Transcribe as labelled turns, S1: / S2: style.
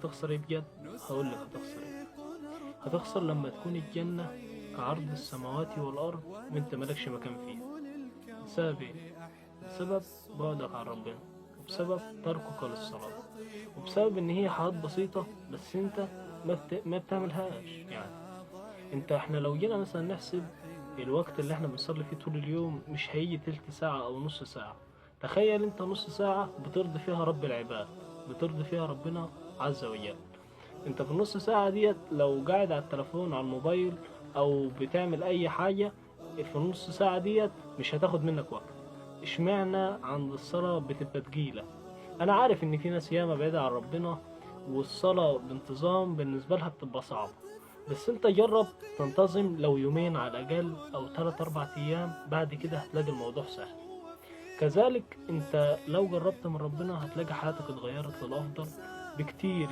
S1: هتخسر ايه بجد؟ هقول لك هتخسر ايه. هتخسر لما تكون الجنة كعرض السماوات والأرض وانت مالكش مكان فيها. بسبب ايه؟ بسبب بعدك عن ربنا، وبسبب تركك للصلاة، وبسبب ان هي حاجات بسيطة بس انت ما بتعملهاش. يعني احنا لو جينا مثلا نحسب الوقت اللي احنا بنصلي فيه طول اليوم، مش هيجي تلت ساعة او نص ساعة. تخيل انت نص ساعة بترضي فيها رب العباد، بترضي فيها ربنا عز وجل. انت في النص ساعة ديت لو قاعد على التليفون على الموبايل او بتعمل اي حاجة، في النص ساعة ديت مش هتاخد منك وقت. اشمعنى عند الصلاة بتبقى تقيلة؟ انا عارف ان في ناس ياما بعيدة عن ربنا والصلاة بانتظام بالنسبة لها بتبقى صعبة، بس انت جرب تنتظم لو يومين على الاقل او 3 4 ايام، بعد كده هتلاقي الموضوع سهل. كذلك انت لو جربت من ربنا هتلاقي حياتك اتغيرت للافضل بكتير.